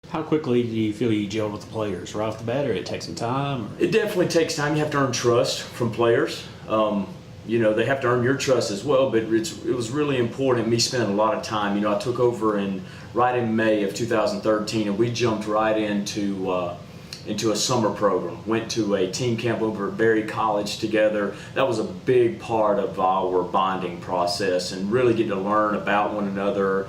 How quickly do you feel you gelled with the players? Right off the bat, or it takes some time? Or? It definitely takes time. You have to earn trust from players. They have to earn your trust as well, but it was really important. Me spending a lot of time. I took over right in May of 2013, and we jumped right into a summer program. Went to a team camp over at Berry College together. That was a big part of our bonding process, and really getting to learn about one another,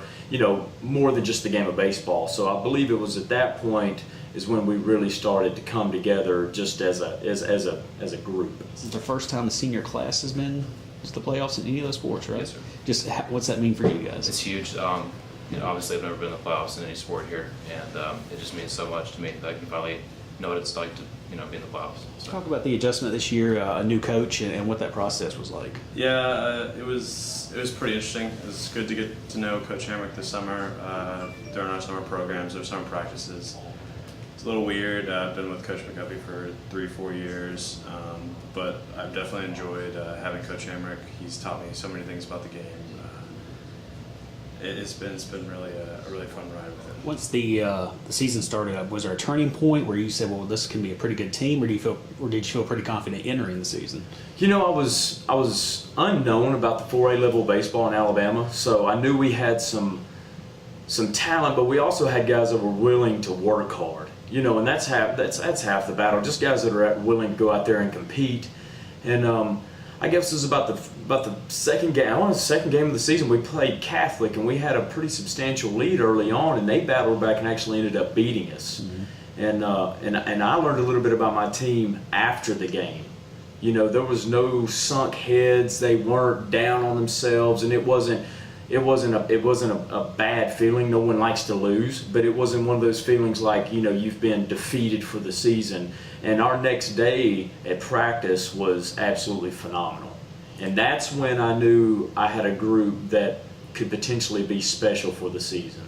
more than just the game of baseball. So I believe it was at that point is when we really started to come together just as a group. This is the first time the senior class has been to the playoffs in any of those sports, right? Yes, sir. Just what's that mean for you guys? It's huge. Obviously, I've never been in the playoffs in any sport here, and it just means so much to me that I can finally know what it's like to be in the playoffs. So. Talk about the adjustment this year, a new coach, and what that process was like. Yeah, it was pretty interesting. It was good to get to know Coach Hamrick this summer during our summer programs, our summer practices. It's a little weird. I've been with Coach McGuffey for 3-4 years, but I've definitely enjoyed having Coach Hamrick. He's taught me so many things about the game. It's been really a really fun ride with him. Once the season started, was there a turning point where you said, "Well, this can be a pretty good team," or did you feel pretty confident entering the season? I was unknown about the 4A level baseball in Alabama, so I knew we had some talent, but we also had guys that were willing to work hard. And that's half the battle. Just guys that are willing to go out there and compete. And I guess it was about the second game. I want the second game of the season. We played Catholic, and we had a pretty substantial lead early on, and they battled back and actually ended up beating us. Mm-hmm. And I learned a little bit about my team after the game. There was no sunk heads. They weren't down on themselves, and it wasn't a bad feeling. No one likes to lose, but it wasn't one of those feelings like you've been defeated for the season. And our next day at practice was absolutely phenomenal, and that's when I knew I had a group that could potentially be special for the season.